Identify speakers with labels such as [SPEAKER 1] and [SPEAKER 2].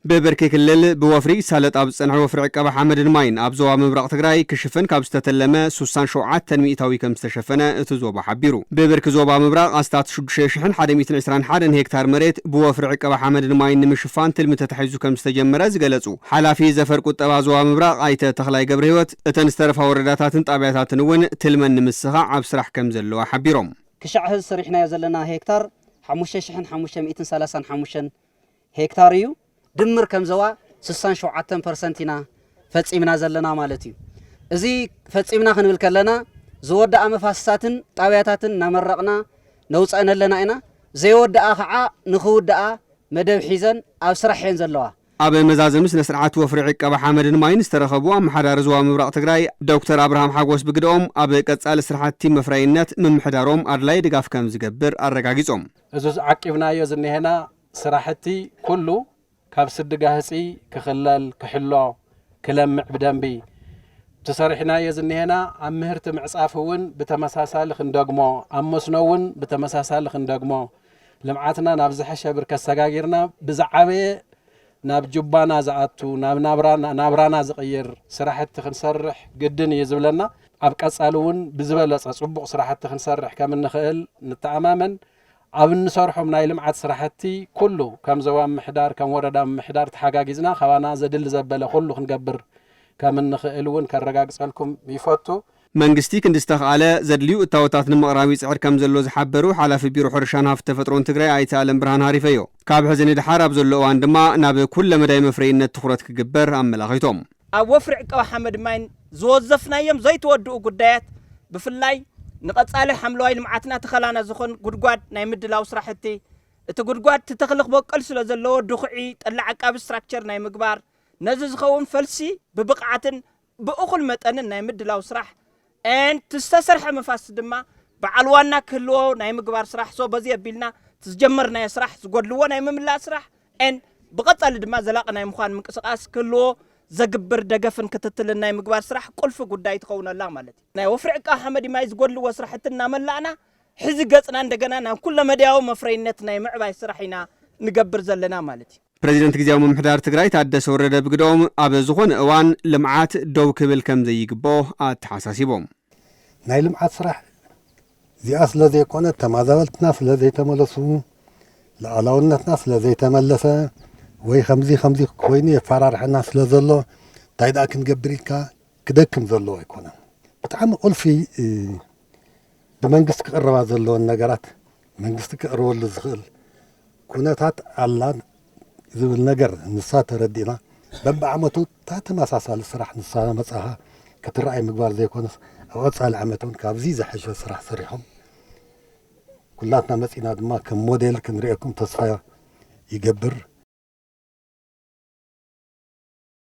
[SPEAKER 1] ببركي كلل بوفري سالت أب صنع وفرع قبا حمد الماين أبزوا مبرق تግራይ كشفن ካብ ዝተተለመ 67 ሚእታዊ ከም ዝተሸፈነ እቲ ዞባ ሓቢሩ በበርክ ዞባ ምብራቅ ኣስታት 6121 ሄክታር መሬት ብወፍሪ ቀባ ሓመድ ማይን ንምሽፋን ትልሚ ተተሓይዙ ከም ዝተጀመረ ዝገለጹ ሓላፊ ዘፈር ቁጠባ ዞባ ምብራቅ ኣይተ ተኽላይ ገብረ ህይወት እተን ዝተረፋ ወረዳታትን ጣብያታትን እውን ትልመን ንምስኻ ኣብ ስራሕ ከም ዘለዋ ሓቢሮም
[SPEAKER 2] ክሻዕ ህዝ ሰሪሕናዮ ዘለና ሄክታር 5535 ሄክታር እዩ ድምር ከም ዘዋ 67% ኢና ፈጺምና ዘለና ማለት እዩ እዚ ፈጺምና ክንብል ከለና ዝወዳእ መፋስሳትን ጣብያታትን ናመረቕና ነውፀነለና ኢና ዘይወዳእ ከዓ ንኽውዳእ መደብ ሒዘን ኣብ ስራሕን ዘለዋ
[SPEAKER 1] ኣብ መዛዘም ስነ ስርዓት ወፍሪ ዕቀባ ሓመድን ማይን ዝተረኸቡ ኣመሓዳሪ ዞባ ምብራቅ ትግራይ ዶክተር አብርሃም ሓጎስ ብግደኦም ኣብ ቀጻሊ ስራሕቲ መፍራይነት ምምሕዳሮም ኣድላይ ድጋፍ ከም ዝገብር ኣረጋጊጾም
[SPEAKER 3] እዚ ዓቂብናዮ ዝነሄና ስራሕቲ ኩሉ ካብ ስድጋህፂ ክኽለል ክሕሎ ክለምዕ ብደንቢ ተሰሪሕናዮ ዝነሄና ኣብ ምህርቲ ምዕጻፍ እውን ብተመሳሳሊ ክንደግሞ ኣብ መስኖ እውን ብተመሳሳሊ ክንደግሞ ልምዓትና ናብ ዝሐሸ ብርከት ሰጋጊርና ብዛዕበየ ናብ ጁባና ዝኣቱ ናብ ናብራና ዝቕይር ስራሕቲ ክንሰርሕ ግድን እዩ ዝብለና ኣብ ቀጻሊ እውን ብዝበለጸ ጽቡቕ ስራሕቲ ክንሰርሕ ከም እንኽእል ንተኣማመን ኣብ እንሰርሖም ናይ ልምዓት ስራሕቲ ኩሉ ከም ዞባ ምሕዳር ከም ወረዳ ምሕዳር ተሓጋጊዝና ከባና ዘድል ዘበለ ኩሉ ክንገብር ከም እንኽእል እውን ከረጋግጸልኩም ይፈቱ
[SPEAKER 1] መንግስቲ ክንድስተኻለ ዘድልዩ እታወታት ንምቕራብ ይጽዕር ከም ዘሎ ዝሓበሩ ሓላፊ ቢሮ ሕርሻን ሃብቲ ተፈጥሮን ትግራይ ኣይተ ኣለም ብርሃን ሃሪፈዮ ካብ ሕዝኒ ድሓር ኣብ ዘሎ እዋን ድማ ናብ ኩለ መዳይ መፍረይነት ትኹረት ክግበር ኣመላኺቶም
[SPEAKER 4] ኣብ ወፍሪ ዕቀባ ሓመድ ማይን ዝወዘፍናዮም ዘይተወድኡ ጉዳያት ብፍላይ ንቐጻሊ ሓምለዋይ ልምዓትና ተኸላና ዝኾን ጉድጓድ ናይ ምድላው ስራሕቲ እቲ ጉድጓድ ተተኽልኽ በቀል ስለ ዘለዎ ድኹዒ ጠላዕ ዓቃቢ ስትራክቸር ናይ ምግባር ነዚ ዝኸውን ፈልሲ ብብቕዓትን ብእኹል መጠንን ናይ ምድላው ስራሕ ተስተሰርሐ መፋስ ድማ በዓል ዋና ክህልዎ ናይ ምግባር ስራሕ ሶ በዚ ኣቢልና ተጀመርናዮ ስራሕ ዝጎድልዎ ናይ ምምላእ ስራሕ ብቐጻሊ ድማ ዘላቕ ናይ ምዃን ምንቅስቓስ ክህልዎ ዘግብር ደገፍን ክትትልን ናይ ምግባር ስራሕ ቁልፍ ጉዳይ ትኸውነላ ማለት እዩ ናይ ወፍሪ ዕቀባ ሓመድ ማይ ዝጎድልዎ ስራሕትና መላእና ሕዚ ገጽና እንደገና ናብ ኩለ መድያዊ መፍረይነት ናይ ምዕባይ ስራሕ ኢና ንገብር ዘለና ማለት እዩ
[SPEAKER 1] ፕሬዚደንት ግዚያዊ ምምሕዳር ትግራይ ታደሰ ወረደ ብግደኦም ኣብ ዝኾነ እዋን ልምዓት ደው ክብል ከም ዘይግብኦ ኣተሓሳሲቦም
[SPEAKER 5] ናይ ልምዓት ስራሕ እዚኣ ስለ ዘይኮነ ተማዛበልትና ስለ ዘይተመለሱ ላዕላውነትና ስለ ዘይተመለሰ ወይ ከምዚ ኮይኑ የፈራርሐና ስለ ዘሎ እንታይ ደኣ ክንገብር ኢልካ ክደክም ዘለዎ ኣይኮነን ብጣዕሚ ቁልፊ ብመንግስቲ ክቕረባ ዘለዎን ነገራት መንግስቲ ክቕርበሉ ዝኽእል ኩነታት ኣላን ዝብል ነገር ንሳ ተረዲእና በብዓመቱ ተመሳሳሊ ስራሕ ንሳ መጻኻ ክትረኣይ ምግባር ዘይኮነስ ኣብ ቀጻሊ ዓመት እውን ካብዚ ዝሐሸ ስራሕ ሰሪሖም ኩላትና መጺና ድማ ከም ሞዴል ክንሪአኩም ተስፋ ይገብር